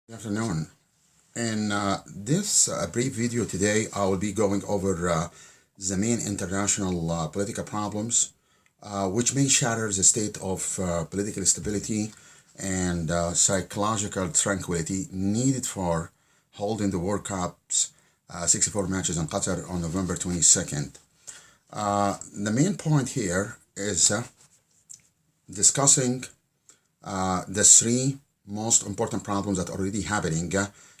Good afternoon. In this brief video today, I will be going over the main international political problems, which may shatter the state of political stability and psychological tranquility needed for holding the World Cup's 64 matches in Qatar on November 22nd. The main point here is discussing the three most important problems that are already happening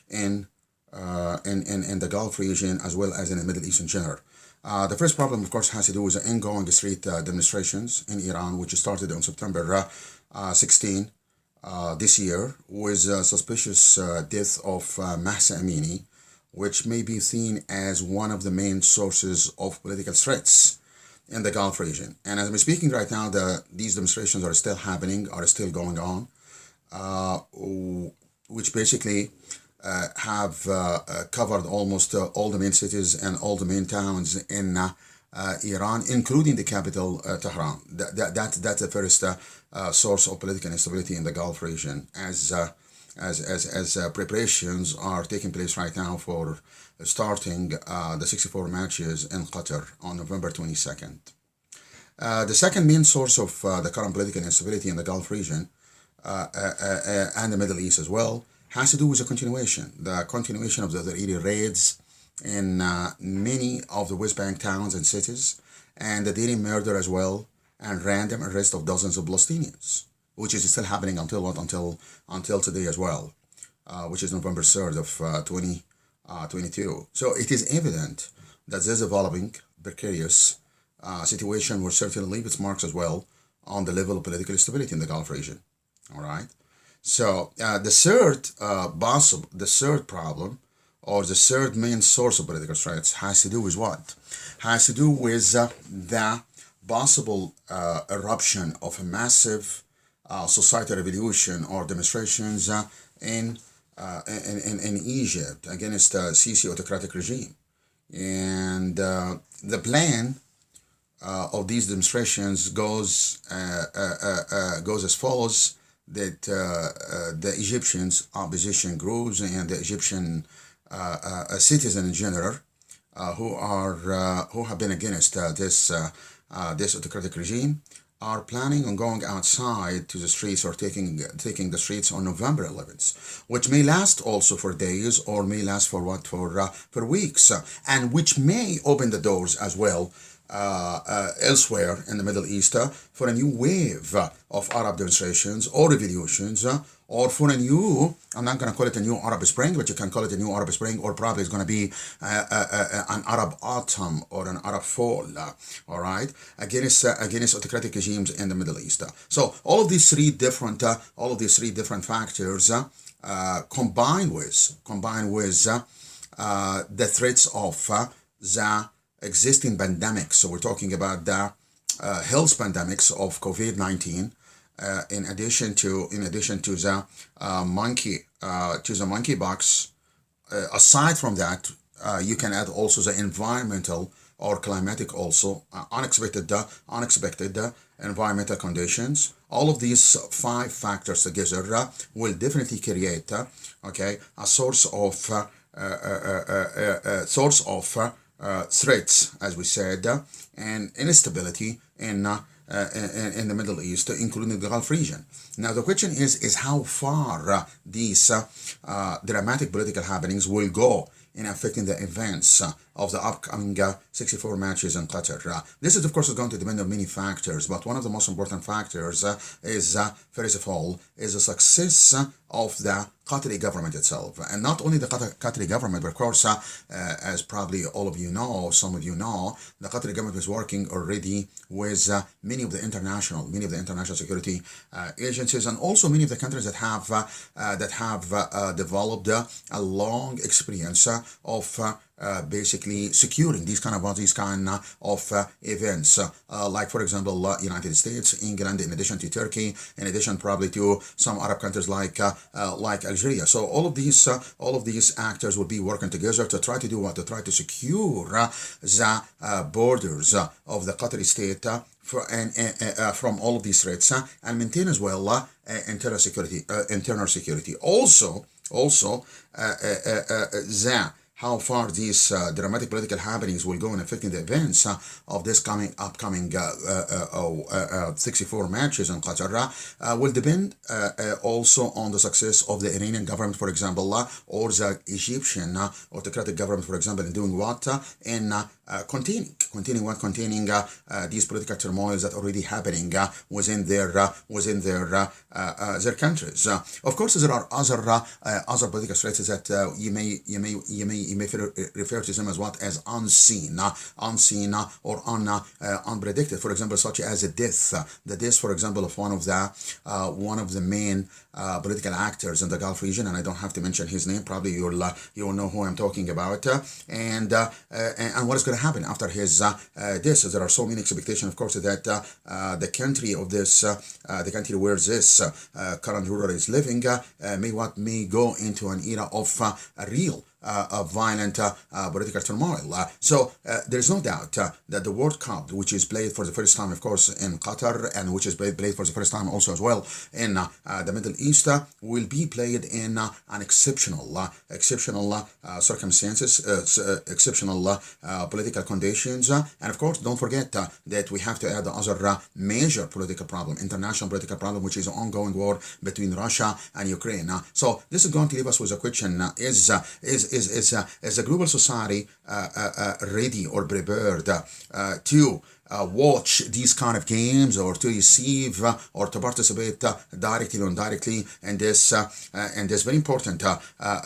in the Gulf region as well as in the Middle East in general. The first problem, of course, has to do with the ongoing street demonstrations in Iran, which started on September 16 this year with suspicious death of Mahsa Amini, which may be seen as one of the main sources of political threats in the Gulf region. And as I'm speaking right now, these demonstrations are still happening, are still going on, which basically have covered almost all the main cities and all the main towns in Iran, including the capital, Tehran. That's the first source of political instability in the Gulf region, as preparations are taking place right now for starting the 64 matches in Qatar on November 22nd. The second main source of the current political instability in the Gulf region and the Middle East as well has to do with the continuation of the Israeli raids in many of the West Bank towns and cities, and the daily murder as well, and random arrest of dozens of Palestinians, which is still happening until today as well, which is November 3rd of 2022. So it is evident that this evolving precarious situation will certainly leave its marks as well on the level of political stability in the Gulf region. All right. So the third problem, or the third main source of political threats, has to do with what? Has to do with the possible eruption of a massive societal revolution or demonstrations in Egypt against the Sisi autocratic regime, and the plan of these demonstrations goes as follows: that the Egyptians opposition groups and the Egyptian citizens in general who have been against this autocratic regime are planning on going outside to the streets or taking the streets on November 11th, which may last also for days or may last for weeks, and which may open the doors as well elsewhere in the Middle East for a new wave of Arab demonstrations or revolutions, or for a new, I'm not going to call it a new Arab Spring, but you can call it a new Arab Spring, or probably it's going to be an Arab autumn or an Arab fall, all right, against autocratic regimes in the Middle East. So all of these three different factors combined with the threats of the existing pandemics. So we're talking about the health pandemics of COVID-19, in addition to the monkeypox. Aside from that, you can add also the environmental or climatic, also unexpected environmental conditions. All of these five factors together will definitely create a source of threats, as we said, and instability in the Middle East, including the Gulf region. Now, the question is how far these dramatic political happenings will go in affecting the events of the upcoming 64 matches in Qatar. This is, of course, going to depend on many factors, but one of the most important factors is, first of all, is the success of the Qatari government itself. And not only the Qatari government, but of course, as probably all of you know, some of you know, the Qatari government is working already with many of the international security agencies, and also many of the countries that have developed a long experience of basically securing these kind of events, like for example United States, England, in addition to Turkey, in addition probably to some Arab countries like Algeria. So all of these actors will be working together to try to do what? To try to secure the borders of the Qatari state from all of these threats, and maintain as well internal security. Also, Also, the how far these dramatic political happenings will go in affecting the events of this upcoming 64 matches in Qatar will depend also on the success of the Iranian government, for example, or the Egyptian autocratic government, for example, in doing what? In containing these political turmoils that are already happening within their countries. Of course, there are other political threats that you may refer to them as what, as unseen or unpredicted. For example, such as the death, for example, of one of the main political actors in the Gulf region, and I don't have to mention his name. Probably you'll know who I'm talking about. And what is going to happen after his death? There are so many expectations, of course, that the country where this current ruler is living may go into an era of real violent political turmoil. So there is no doubt that the World Cup, which is played for the first time, of course, in Qatar, and which is played for the first time also as well in the Middle East, will be played in an exceptional circumstances, exceptional political conditions. And of course, don't forget that we have to add the other major political problem, international political problem, which is an ongoing war between Russia and Ukraine. So this is going to leave us with a question: is the global society ready or prepared to watch these kind of games, or to receive or to participate directly or indirectly in this very important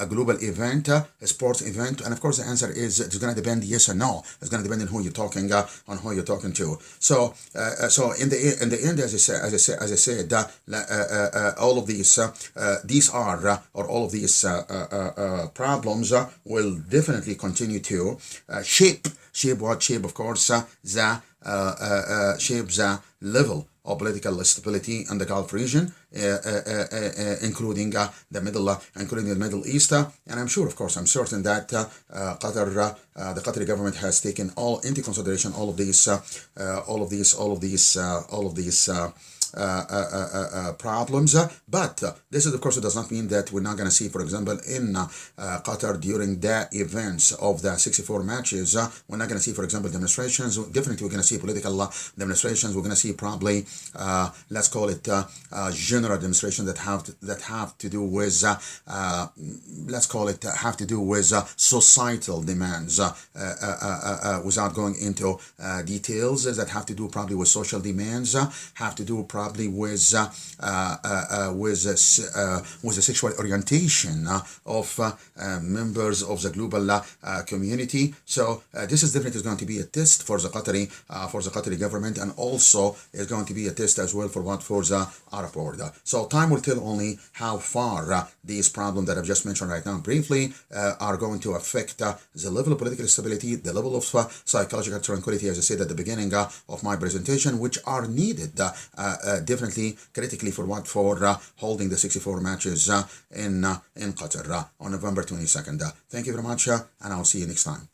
global event, a sports event? And of course, the answer is it's going to depend yes or no. It's going to depend on who you're talking to. So in the end, as I said, all of these problems will definitely continue to shape, of course, shape the level of political stability in the Gulf region, including the Middle East. And I'm certain that the Qatari government has taken all into consideration all of these problems. But this is, of course, it does not mean that we're not going to see, for example, in Qatar during the events of the 64 matches, we're not going to see, for example, demonstrations. Definitely, we're going to see political demonstrations. We're going to see probably, let's call it general demonstrations that have to do with, societal demands, without going into details, that have to do probably with social demands, have to do probably with the sexual orientation of members of the global community. So this is definitely going to be a test for the Qatari government, and also is going to be a test as well for the Arab world. So time will tell only how far these problems that I've just mentioned right now briefly are going to affect the level of political stability, the level of psychological tranquility, as I said at the beginning of my presentation, which are needed definitely critically for holding the 64 matches in Qatar on November 22nd. Thank you very much, and I'll see you next time.